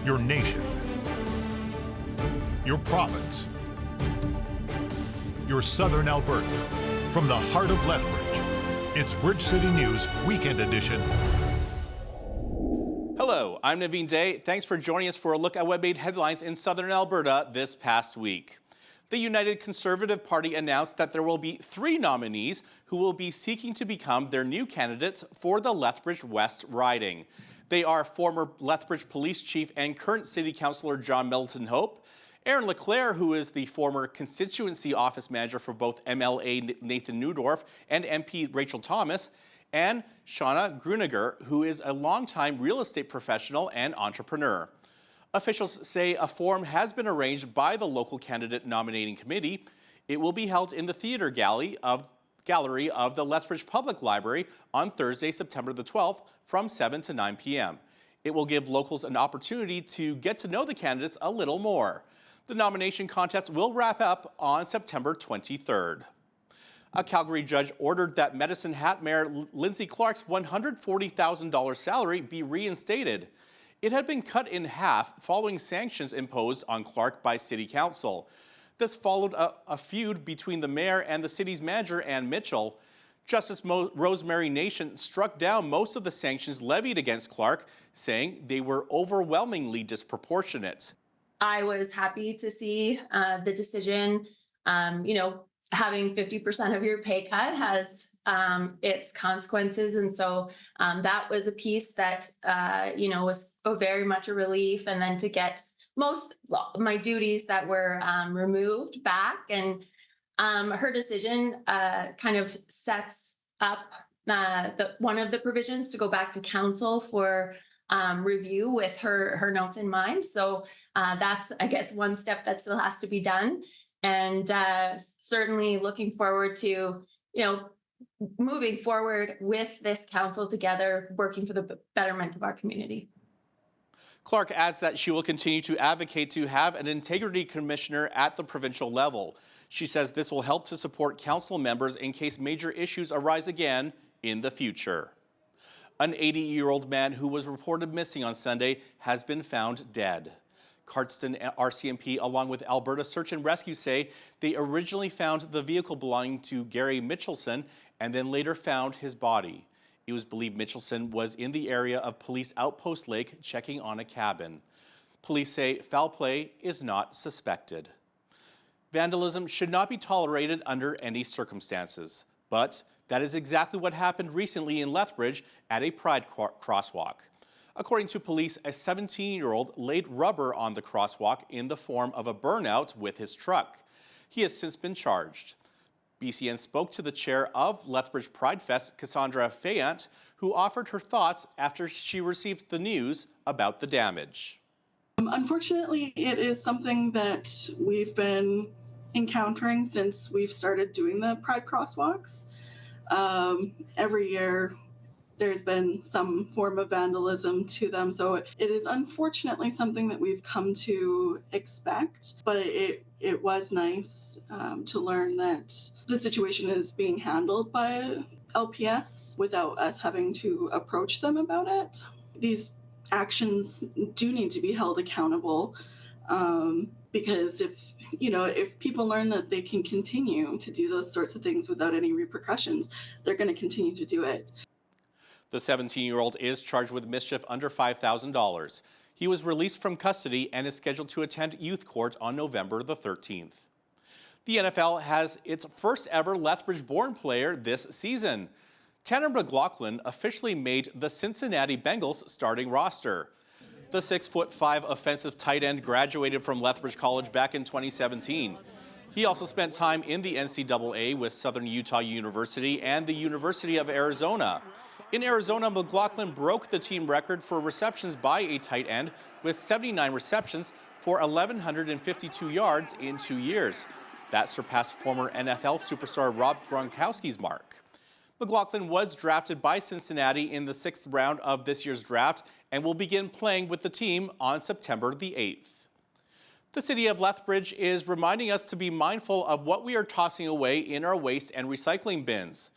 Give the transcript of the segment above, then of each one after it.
your nation, your province, your southern Alberta. From the heart of Lethbridge, it's Bridge City News Weekend Edition. Hello, I'm Naveen Day. Thanks for joining us for a look at what made headlines in southern Alberta this past week. The United Conservative Party announced that there will be 3 nominees who will be seeking to become their new candidates for the Lethbridge West riding. They are former Lethbridge Police Chief and current City Councillor John Middleton Hope, Aaron Leclerc, who is the former constituency office manager for both MLA Nathan Newdorf and MP Rachel Thomas, and Shauna Grueniger, who is a longtime real estate professional and entrepreneur. Officials say a forum has been arranged by the local candidate nominating committee. It will be held in the theater gallery of the Lethbridge Public Library on Thursday, September the 12th from 7 to 9 p.m. It will give locals an opportunity to get to know the candidates a little more. The nomination contest will wrap up on September 23rd. A Calgary judge ordered that Medicine Hat Mayor Lindsay Clark's $140,000 salary be reinstated. It had been cut in half following sanctions imposed on Clark by City Council. This followed a feud between the mayor and the city's manager, Ann Mitchell. Justice Rosemary Nation struck down most of the sanctions levied against Clark, saying they were overwhelmingly disproportionate. I was happy to see the decision. Having 50% of your pay cut has its consequences. And so that was a piece that, was very much a relief. And then to get my duties that were removed back, and her decision kind of sets up one of the provisions to go back to council for review with her notes in mind. So that's, I guess, one step that still has to be done. And certainly looking forward to, moving forward with this council together, working for the betterment of our community. Clark adds that she will continue to advocate to have an integrity commissioner at the provincial level. She says this will help to support council members in case major issues arise again in the future. An 80-year-old man who was reported missing on Sunday has been found dead. Cardston RCMP, along with Alberta Search and Rescue, say they originally found the vehicle belonging to Gary Mitchelson and then later found his body. It was believed Mitchelson was in the area of Police Outpost Lake checking on a cabin. Police say foul play is not suspected. Vandalism should not be tolerated under any circumstances, but that is exactly what happened recently in Lethbridge at a Pride crosswalk. According to police, a 17-year-old laid rubber on the crosswalk in the form of a burnout with his truck. He has since been charged. BCN spoke to the chair of Lethbridge Pride Fest, Cassandra Fayant, who offered her thoughts after she received the news about the damage. Unfortunately, it is something that we've been encountering since we've started doing the Pride crosswalks. Every year, there's been some form of vandalism to them. So it is unfortunately something that we've come to expect, but it was nice to learn that the situation is being handled by LPS without us having to approach them about it. These actions do need to be held accountable because if people learn that they can continue to do those sorts of things without any repercussions, they're going to continue to do it. The 17-year-old is charged with mischief under $5,000. He was released from custody and is scheduled to attend youth court on November the 13th. The NFL has its first ever Lethbridge-born player this season. Tanner McLaughlin officially made the Cincinnati Bengals starting roster. The 6'5" offensive tight end graduated from Lethbridge College back in 2017. He also spent time in the NCAA with Southern Utah University and the University of Arizona. In Arizona, McLaughlin broke the team record for receptions by a tight end with 79 receptions for 1,152 yards in 2 years. That surpassed former NFL superstar Rob Gronkowski's mark. McLaughlin was drafted by Cincinnati in the 6th round of this year's draft and will begin playing with the team on September the 8th. The city of Lethbridge is reminding us to be mindful of what we are tossing away in our waste and recycling bins.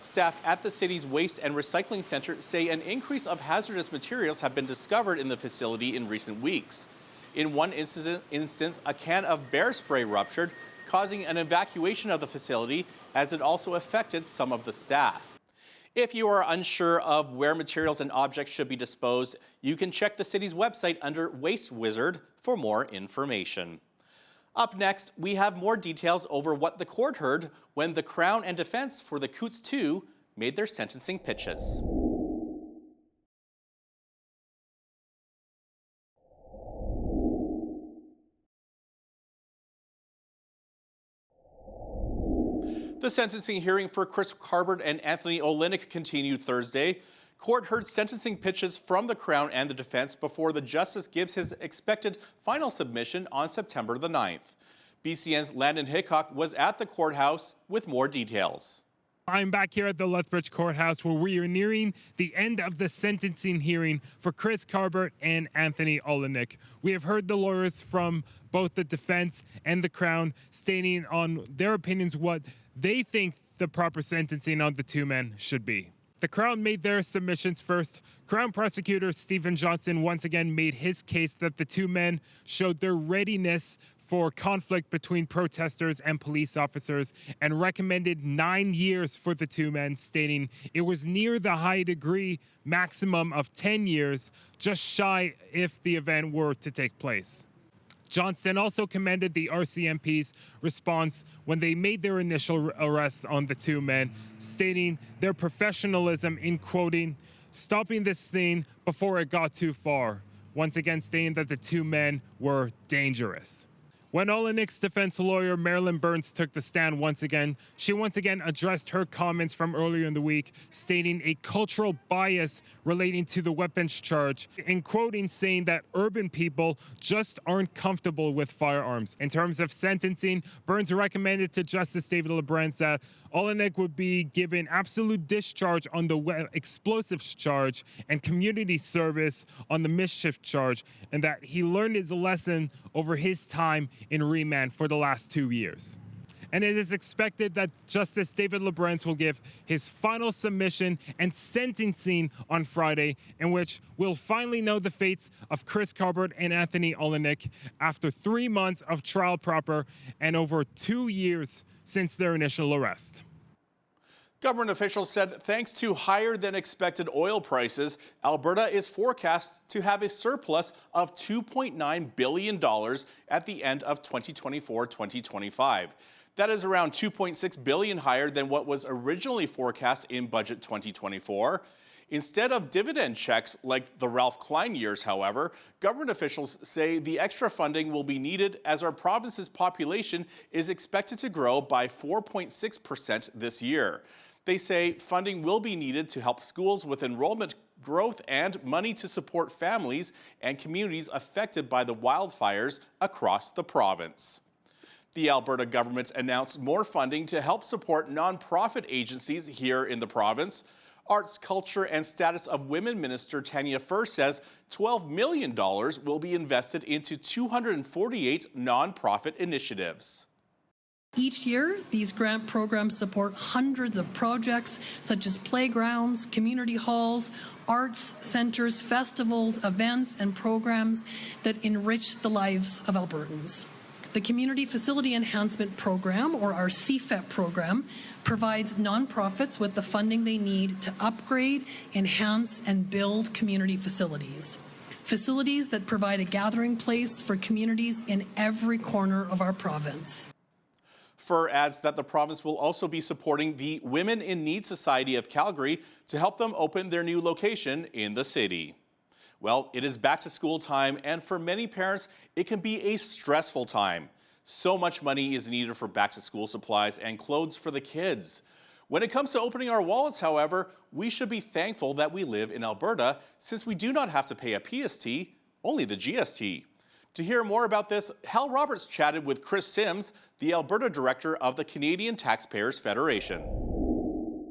Staff at the city's waste and recycling center say an increase of hazardous materials have been discovered in the facility in recent weeks. In one instance, a can of bear spray ruptured, causing an evacuation of the facility, as it also affected some of the staff. If you are unsure of where materials and objects should be disposed, you can check the city's website under Waste Wizard for more information. Up next, we have more details over what the court heard when the Crown and defense for the Coutts 2 made their sentencing pitches. The sentencing hearing for Chris Carbert and Anthony Olynyk continued Thursday. Court heard sentencing pitches from the Crown and the defense before the justice gives his expected final submission on September the 9th. BCN's Landon Hickok was at the courthouse with more details. I'm back here at the Lethbridge courthouse where we are nearing the end of the sentencing hearing for Chris Carbert and Anthony Olynyk. We have heard the lawyers from both the defense and the Crown stating on their opinions what they think the proper sentencing on the two men should be. The Crown made their submissions first. Crown prosecutor Stephen Johnson once again made his case that the two men showed their readiness for conflict between protesters and police officers and recommended 9 years for the two men, stating it was near the high degree maximum of 10 years, just shy if the event were to take place. Johnston also commended the RCMP's response when they made their initial arrests on the two men, stating their professionalism in, quoting, stopping this thing before it got too far, once again stating that the two men were dangerous. When Olynyk's defense lawyer, Marilyn Burns, took the stand she once again addressed her comments from earlier in the week, stating a cultural bias relating to the weapons charge, and quoting saying that urban people just aren't comfortable with firearms. In terms of sentencing, Burns recommended to Justice David LeBrance that Olynyk would be given absolute discharge on the explosives charge and community service on the mischief charge, and that he learned his lesson over his time in remand for the last 2 years. And it is expected that Justice David LeBrance will give his final submission and sentencing on Friday, in which we'll finally know the fates of Chris Carbert and Anthony Olynyk after 3 months of trial proper and over 2 years since their initial arrest. Government officials said thanks to higher than expected oil prices, Alberta is forecast to have a surplus of $2.9 billion at the end of 2024-2025. That is around $2.6 billion higher than what was originally forecast in Budget 2024. Instead of dividend checks like the Ralph Klein years, however, government officials say the extra funding will be needed as our province's population is expected to grow by 4.6% this year. They say funding will be needed to help schools with enrollment growth and money to support families and communities affected by the wildfires across the province. The Alberta government announced more funding to help support nonprofit agencies here in the province. Arts, Culture and Status of Women Minister Tanya Furr says $12 million will be invested into 248 nonprofit initiatives. Each year, these grant programs support hundreds of projects such as playgrounds, community halls, arts centers, festivals, events, and programs that enrich the lives of Albertans. The Community Facility Enhancement Program, or our CFEP program, provides nonprofits with the funding they need to upgrade, enhance, and build community facilities. Facilities that provide a gathering place for communities in every corner of our province. Furr adds that the province will also be supporting the Women in Need Society of Calgary to help them open their new location in the city. Well, it is back to school time, and for many parents, it can be a stressful time. So much money is needed for back to school supplies and clothes for the kids. When it comes to opening our wallets, however, we should be thankful that we live in Alberta, since we do not have to pay a PST, only the GST. To hear more about this, Hal Roberts chatted with Chris Sims, the Alberta director of the Canadian Taxpayers Federation.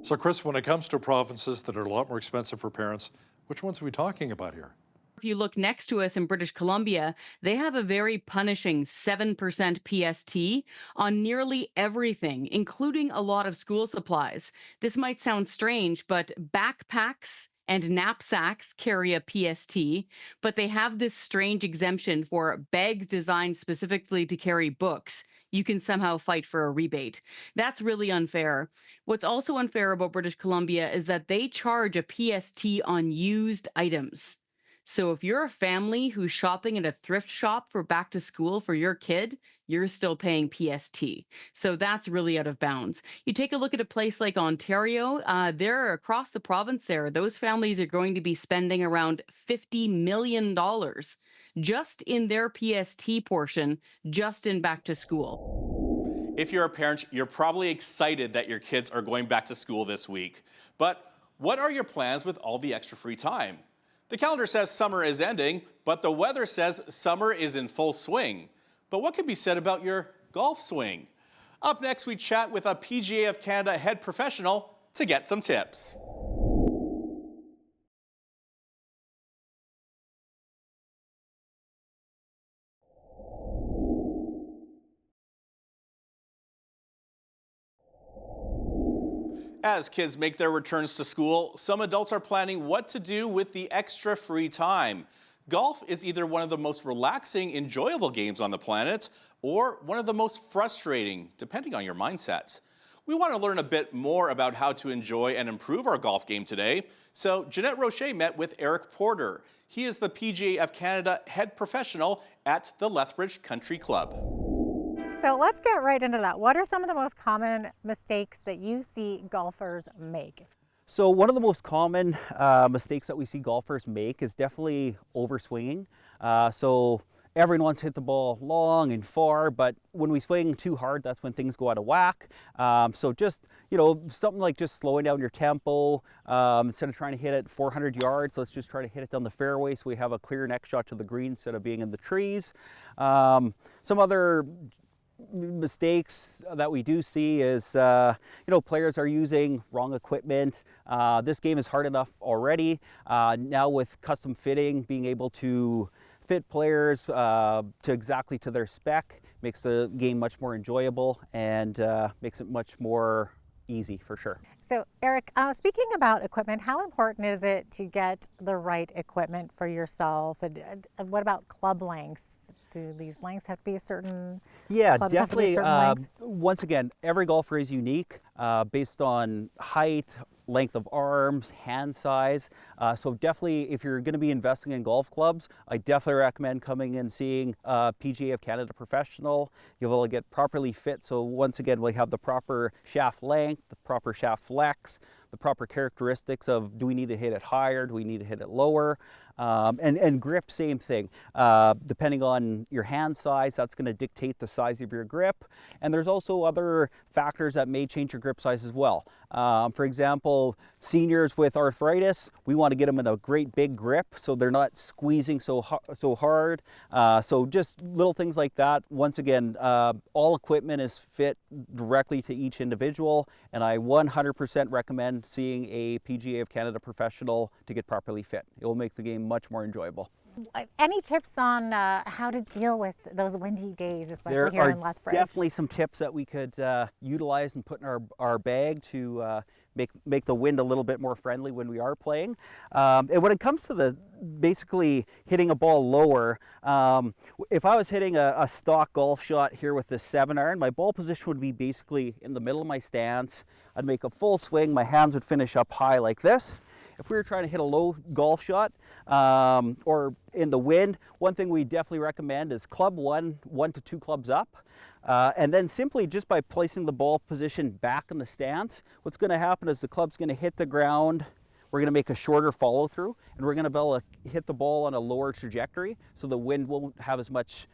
So Chris, when it comes to provinces that are a lot more expensive for parents, which ones are we talking about here? If you look next to us in British Columbia, they have a very punishing 7% PST on nearly everything, including a lot of school supplies. This might sound strange, but backpacks and knapsacks carry a PST, but they have this strange exemption for bags designed specifically to carry books. You can somehow fight for a rebate. That's really unfair. What's also unfair about British Columbia is that they charge a PST on used items. So if you're a family who's shopping at a thrift shop for back to school for your kid, you're still paying PST. So that's really out of bounds. You take a look at a place like Ontario, there across the province there, those families are going to be spending around $50 million just in their PST portion, just in back to school. If you're a parent, you're probably excited that your kids are going back to school this week. But what are your plans with all the extra free time? The calendar says summer is ending, but the weather says summer is in full swing. But what can be said about your golf swing? Up next, we chat with a PGA of Canada head professional to get some tips. As kids make their returns to school, some adults are planning what to do with the extra free time. Golf is either one of the most relaxing, enjoyable games on the planet, or one of the most frustrating, depending on your mindset. We want to learn a bit more about how to enjoy and improve our golf game today. So Jeanette Rocher met with Eric Porter. He is the PGA of Canada head professional at the Lethbridge Country Club. So let's get right into that. What are some of the most common mistakes that you see golfers make? So one of the most common mistakes that we see golfers make is definitely overswinging. So everyone wants to hit the ball long and far, but when we swing too hard, that's when things go out of whack. So just, something like just slowing down your tempo. Instead of trying to hit it 400 yards, let's just try to hit it down the fairway so we have a clear next shot to the green instead of being in the trees. Some other mistakes that we do see is, players are using wrong equipment. This game is hard enough already. Now with custom fitting, being able to fit players exactly to their spec makes the game much more enjoyable and makes it much more easy for sure. So Eric, speaking about equipment, how important is it to get the right equipment for yourself? And what about club lengths? Do these lengths have to be a certain? Yeah, clubs have to be a definitely. certain length? Once again, every golfer is unique based on height, length of arms, hand size. So definitely, if you're going to be investing in golf clubs, I definitely recommend coming and seeing a PGA of Canada professional. You'll get properly fit. So once again, we have the proper shaft length, the proper shaft flex, the proper characteristics of, do we need to hit it higher, do we need to hit it lower? And grip, same thing. Depending on your hand size, that's going to dictate the size of your grip. And there's also other factors that may change your grip size as well. For example, seniors with arthritis, we want to get them in a great big grip so they're not squeezing so hard. So just little things like that. Once again, all equipment is fit directly to each individual, and I 100% recommend seeing a PGA of Canada professional to get properly fit. It will make the game much more enjoyable. Any tips on how to deal with those windy days, especially here in Lethbridge? There are definitely some tips that we could utilize and put in our bag to make the wind a little bit more friendly when we are playing. And when it comes to basically hitting a ball lower, if I was hitting a stock golf shot here with this 7-iron, my ball position would be basically in the middle of my stance. I'd make a full swing, my hands would finish up high like this. If we were trying to hit a low golf shot or in the wind, one thing we definitely recommend is club one to two clubs up. And then simply just by placing the ball position back in the stance, what's going to happen is the club's going to hit the ground. We're going to make a shorter follow through, and we're going to be able to hit the ball on a lower trajectory so the wind won't have as much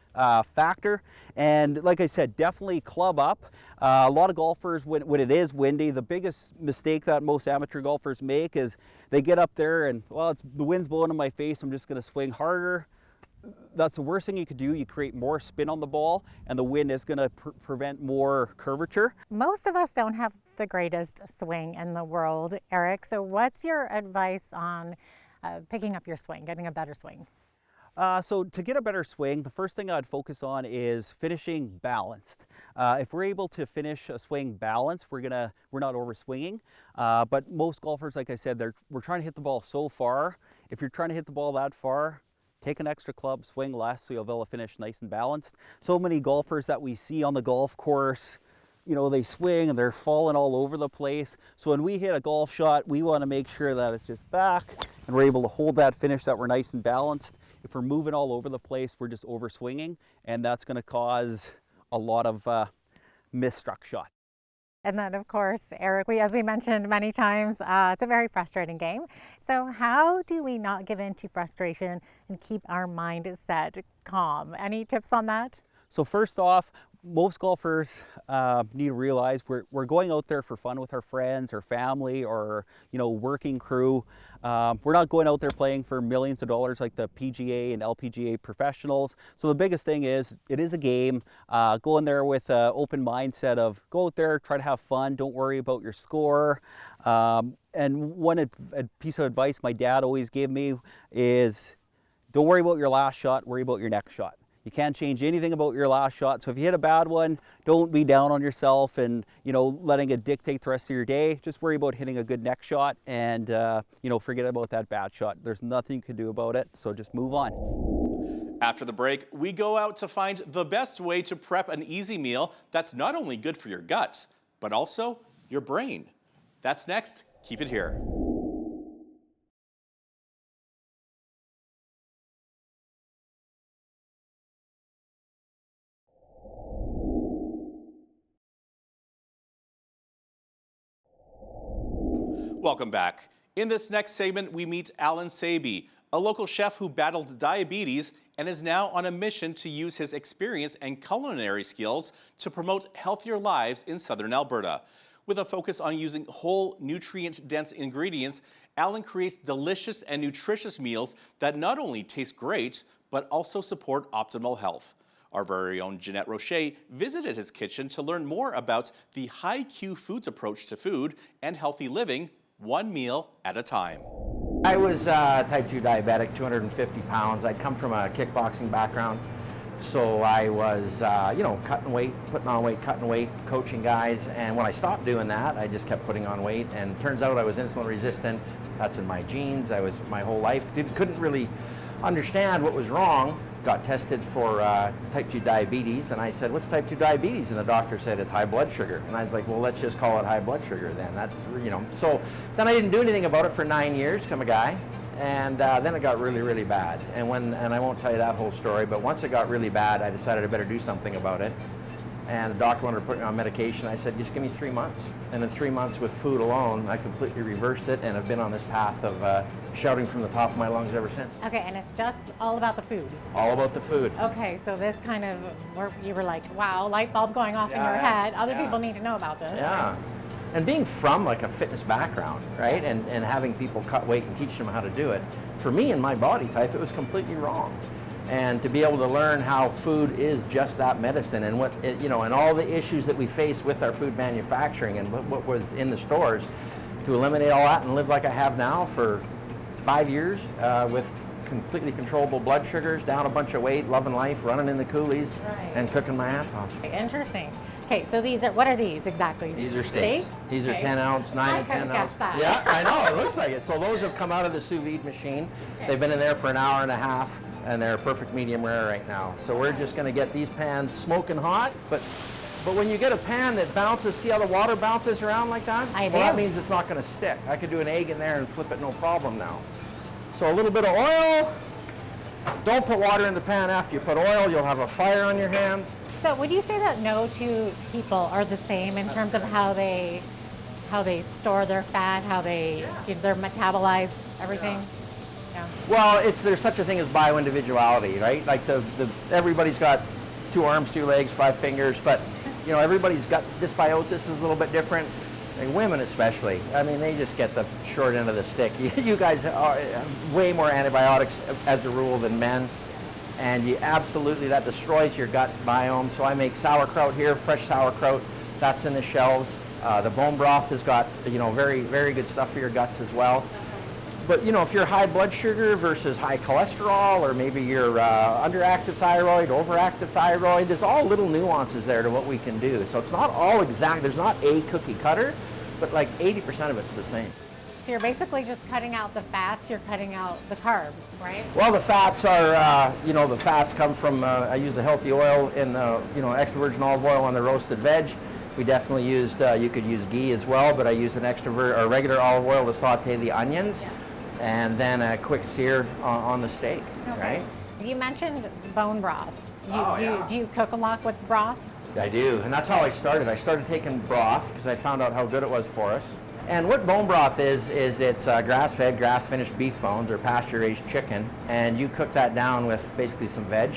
factor. And like I said, definitely club up. A lot of golfers, when it is windy, the biggest mistake that most amateur golfers make is they get up there and, well, the wind's blowing in my face, I'm just going to swing harder. That's the worst thing you could do. You create more spin on the ball, and the wind is going to prevent more curvature. Most of us don't have the greatest swing in the world, Eric. So what's your advice on picking up your swing, getting a better swing? So to get a better swing, the first thing I'd focus on is finishing balanced. If we're able to finish a swing balanced, we're not over swinging. But most golfers, like I said, we're trying to hit the ball so far. If you're trying to hit the ball that far, take an extra club, swing less, so you'll be able to finish nice and balanced. So many golfers that we see on the golf course, you know, they swing and they're falling all over the place. So when we hit a golf shot, we want to make sure that it's just back and we're able to hold that finish, that we're nice and balanced. If we're moving all over the place, we're just over swinging, and that's going to cause a lot of misstruck shots. And then, of course, Eric, as we mentioned many times, it's a very frustrating game. So how do we not give in to frustration and keep our mind set calm? Any tips on that? So first off, most golfers need to realize we're going out there for fun with our friends or family or, you know, working crew. We're not going out there playing for millions of dollars like the PGA and LPGA professionals. So the biggest thing is, it is a game. Go in there with an open mindset of go out there, try to have fun, don't worry about your score. And one piece of advice my dad always gave me is, don't worry about your last shot, worry about your next shot. You can't change anything about your last shot. So if you hit a bad one, don't be down on yourself and, you know, letting it dictate the rest of your day. Just worry about hitting a good next shot and, you know, forget about that bad shot. There's nothing you can do about it. So just move on. After the break, we go out to find the best way to prep an easy meal that's not only good for your gut, but also your brain. That's next. Keep it here. Welcome back. In this next segment, we meet Alan Saby, a local chef who battled diabetes and is now on a mission to use his experience and culinary skills to promote healthier lives in southern Alberta. With a focus on using whole, nutrient-dense ingredients, Alan creates delicious and nutritious meals that not only taste great, but also support optimal health. Our very own Jeanette Rocher visited his kitchen to learn more about the High Q Foods approach to food and healthy living, one meal at a time. I was type 2 diabetic, 250 pounds. I'd come from a kickboxing background, so I was, you know, cutting weight, putting on weight, cutting weight, coaching guys, and when I stopped doing that, I just kept putting on weight, and turns out I was insulin resistant. That's in my genes. I was my whole life. Couldn't really understand what was wrong. Got tested for type 2 diabetes, and I said, what's type 2 diabetes? And the doctor said, it's high blood sugar. And I was like, well, let's just call it high blood sugar then. That's, you know. So then I didn't do anything about it for 9 years, because I'm a guy. And then it got really, really bad. And I won't tell you that whole story, but once it got really bad, I decided I better do something about it. And the doctor wanted to put me on medication. I said, just give me 3 months. And in 3 months with food alone, I completely reversed it and have been on this path of shouting from the top of my lungs ever since. Okay, and it's just all about the food. All about the food. Okay, so this kind of, you were like, wow, light bulb going off in your head. Other people need to know about this. Yeah. Right? And being from like a fitness background, right? And having people cut weight and teach them how to do it, for me and my body type, it was completely wrong. And to be able to learn how food is just that medicine, and what you know, and all the issues that we face with our food manufacturing and what was in the stores, to eliminate all that and live like I have now for 5 years with completely controllable blood sugars, down a bunch of weight, loving life, running in the coolies, and cooking my ass off. Interesting. Okay, so what are these exactly? These are steaks. These are 10 ounce, 9 and 10 ounce. That. Yeah, I know, it looks like it. So those have come out of the sous vide machine. Okay. They've been in there for an hour and a half, and they're perfect medium rare right now. So we're just gonna get these pans smoking hot, but when you get a pan that bounces, see how the water bounces around like that? I do. Well, that means it's not gonna stick. I could do an egg in there and flip it no problem now. So a little bit of oil. Don't put water in the pan after you put oil, you'll have a fire on your hands. So would you say that no two people are the same in terms of how they store their fat, how they metabolize everything? Yeah. Well, there's such a thing as bioindividuality, right? Like everybody's got 2 arms, 2 legs, 5 fingers, but you know, everybody's got dysbiosis is a little bit different. Like women especially, I mean, they just get the short end of the stick. You guys are way more antibiotics as a rule than men, and that destroys your gut biome. So I make sauerkraut here, fresh sauerkraut, that's in the shelves. The bone broth has got, you know, very, very good stuff for your guts as well. But you know, if you're high blood sugar versus high cholesterol, or maybe you're underactive thyroid, overactive thyroid, there's all little nuances there to what we can do. So it's not all exact, there's not a cookie cutter, but like 80% of it's the same. So you're basically just cutting out the fats, you're cutting out the carbs, right? Well, the fats are, you know, the fats come from, I used the healthy oil in, you know, extra virgin olive oil on the roasted veg. We definitely used, you could use ghee as well, but I used an extra or regular olive oil to saute the onions, and then a quick sear on the steak, right? You mentioned bone broth. Yeah. Do you cook a lot with broth? I do, and that's how I started. I started taking broth because I found out how good it was for us. And what bone broth is it's grass-fed, grass-finished beef bones or pasture-raised chicken, and you cook that down with basically some veg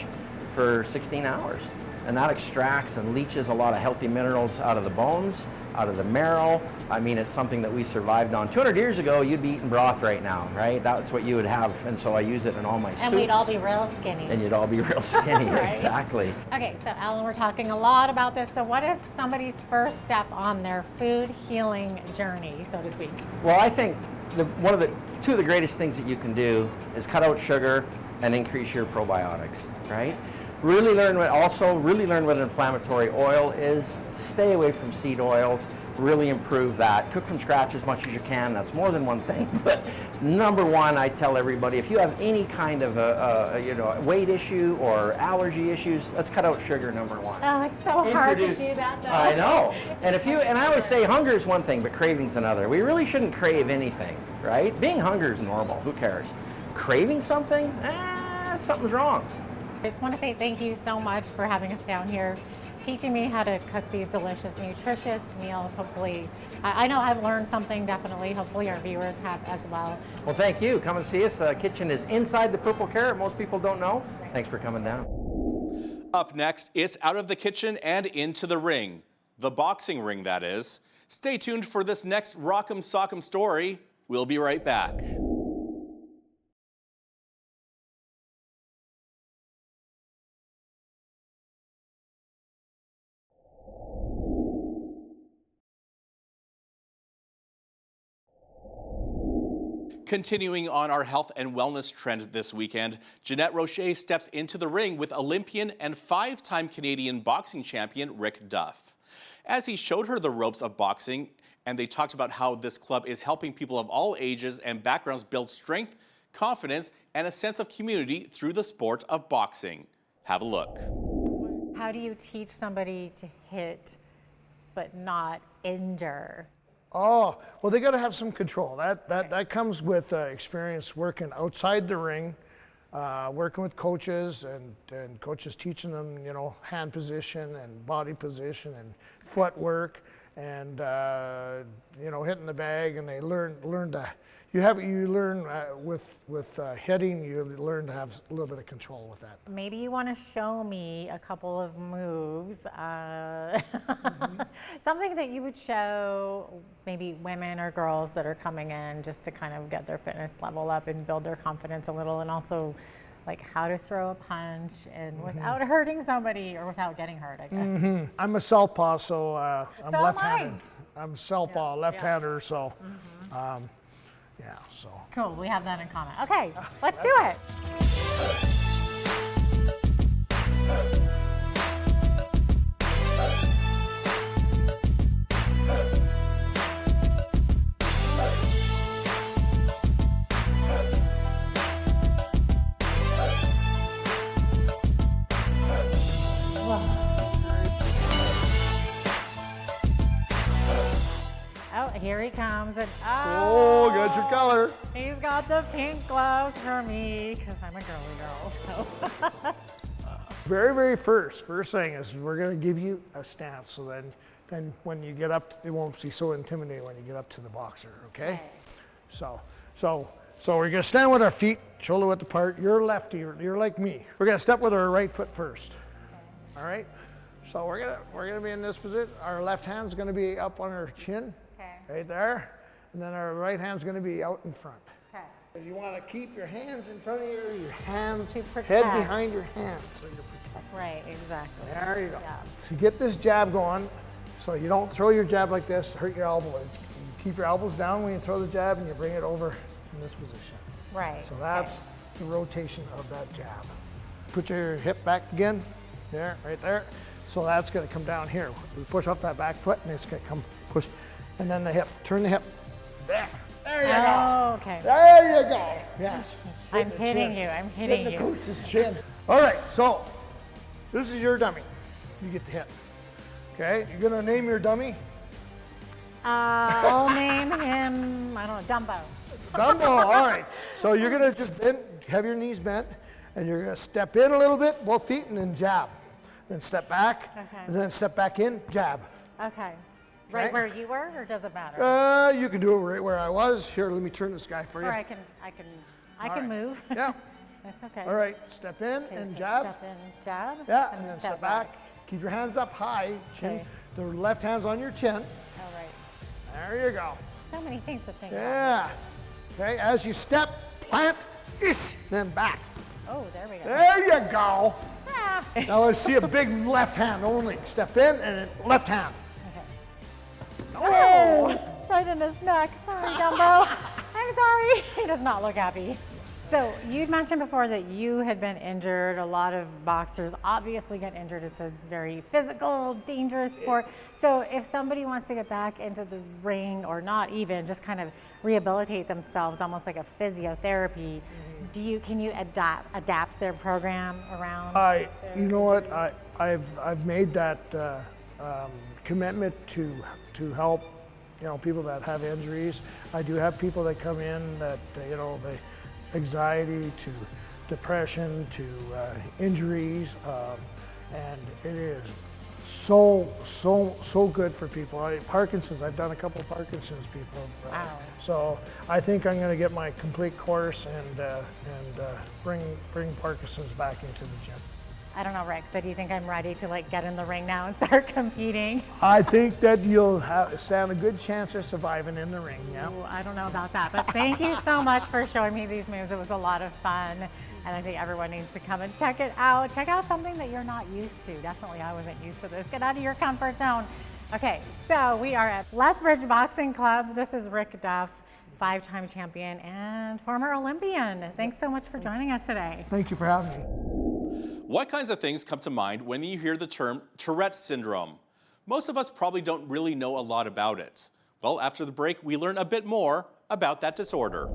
for 16 hours. And that extracts and leaches a lot of healthy minerals out of the bones, out of the marrow. I mean, it's something that we survived on. 200 years ago, you'd be eating broth right now, right? That's what you would have, and so I use it in all my soups. And we'd all be real skinny. And you'd all be real skinny, Right? Exactly. Okay, so Alan, we're talking a lot about this. So what is somebody's first step on their food healing journey, so to speak? Well, I think two of the greatest things that you can do is cut out sugar and increase your probiotics, right? Really learn what an inflammatory oil is. Stay away from seed oils. Really improve that. Cook from scratch as much as you can. That's more than one thing. But number one, I tell everybody, if you have any kind of a weight issue or allergy issues, let's cut out sugar, number one. Oh, it's so hard to do that, though. I know. And I always say hunger is one thing, but craving's another. We really shouldn't crave anything, right? Being hungry is normal. Who cares? Craving something? Something's wrong. I just want to say thank you so much for having us down here, teaching me how to cook these delicious, nutritious meals. Hopefully, I know I've learned something, definitely. Hopefully our viewers have as well. Well, thank you. Come and see us. Kitchen is inside the Purple Carrot. Most people don't know. Thanks for coming down. Up next, it's out of the kitchen and into the ring. The boxing ring, that is. Stay tuned for this next Rock'em Sock'em story. We'll be right back. Continuing on our health and wellness trend this weekend, Jeanette Roche steps into the ring with Olympian and 5-time Canadian boxing champion Rick Duff. As he showed her the ropes of boxing, and they talked about how this club is helping people of all ages and backgrounds build strength, confidence, and a sense of community through the sport of boxing. Have a look. How do you teach somebody to hit but not injure? Oh, well, they got to have some control. That comes with experience working outside the ring, working with coaches and coaches teaching them, hand position and body position and footwork and hitting the bag, and they learn to. You learn with hitting. You learn to have a little bit of control with that. Maybe you want to show me a couple of moves, something that you would show maybe women or girls that are coming in just to kind of get their fitness level up and build their confidence a little, and also like how to throw a punch and without hurting somebody or without getting hurt, I guess. I'm a southpaw, so I'm So left-handed. am I'm southpaw, left-hander, so. Yeah, so. Cool, we have that in common. Okay, let's do it. Here he comes. And, Oh, got your color. He's got the pink gloves for me because I'm a girly girl. So. Very first thing is we're going to give you a stance, so then when you get up, it won't be so intimidating when you get up to the boxer, okay? So we're going to stand with our feet shoulder width apart. You're lefty, you're like me. We're going to step with our right foot first, all right? So we're gonna be in this position. Our left hand's going to be up on our chin. Right there, and then our right hand's going to be out in front. Okay. You want to keep your hands in front of you, your hands, To protect. head behind your hands. So you're protected. Right, exactly. There you go. Yeah. To get this jab going, so you don't throw your jab like this, hurt your elbow. You keep your elbows down when you throw the jab, and you bring it over in this position. Right. So that's the rotation of that jab. Put your hip back again, there, right there. So that's gonna come down here. We push off that back foot and it's gonna come push, and then the hip, turn the hip. There you go. Oh, okay. There you go. Yes. I'm hitting you. I'm hitting Hit the you. coach's chin. All right, so this is your dummy. You get the hit. Okay, you're gonna name your dummy? I'll name him, I don't know, Dumbo. Dumbo, all right. So you're gonna just bend, have your knees bent, and you're gonna step in a little bit, both feet, and then jab. Then step back, Okay. and then step back in, jab. Okay. Right Okay. where you were, or does it matter? You can do it right where I was. Here, let me turn this guy for you. Or I can right. move. Yeah. That's okay. All right, step in Okay, and so jab. Step in, jab. Yeah, and then step back. Keep your hands up high, chin. Okay. The left hand's on your chin. All right. There you go. So many things to think about. Yeah. Okay, as you step, plant, then back. Oh, there we go. There you go. Ah. Now let's see a big left hand only. Step in and then left hand. Okay. Oh, right in his neck. Sorry, Dumbo. I'm sorry. He does not look happy. So you'd mentioned before that you had been injured. A lot of boxers obviously get injured. It's a very physical, dangerous sport. So if somebody wants to get back into the ring, or not even, just kind of rehabilitate themselves, almost like a physiotherapy, can you adapt their program around? You know what? I've made that commitment to help, people that have injuries. I do have people that come in that they anxiety to depression to injuries, and it is so good for people. Parkinson's, I've done a couple of Parkinson's people. Wow. So I think I'm going to get my complete course and bring Parkinson's back into the gym. I don't know, Rick. So do you think I'm ready to get in the ring now and start competing? I think that you'll stand a good chance of surviving in the ring. Yeah. Ooh, I don't know about that, but thank you so much for showing me these moves. It was a lot of fun, and I think everyone needs to come and check it out. Check out something that you're not used to. Definitely, I wasn't used to this. Get out of your comfort zone. Okay, so we are at Lethbridge Boxing Club. This is Rick Duff, 5-time champion and former Olympian. Thanks so much for joining us today. Thank you for having me. What kinds of things come to mind when you hear the term Tourette syndrome? Most of us probably don't really know a lot about it. Well, after the break, we learn a bit more about that disorder.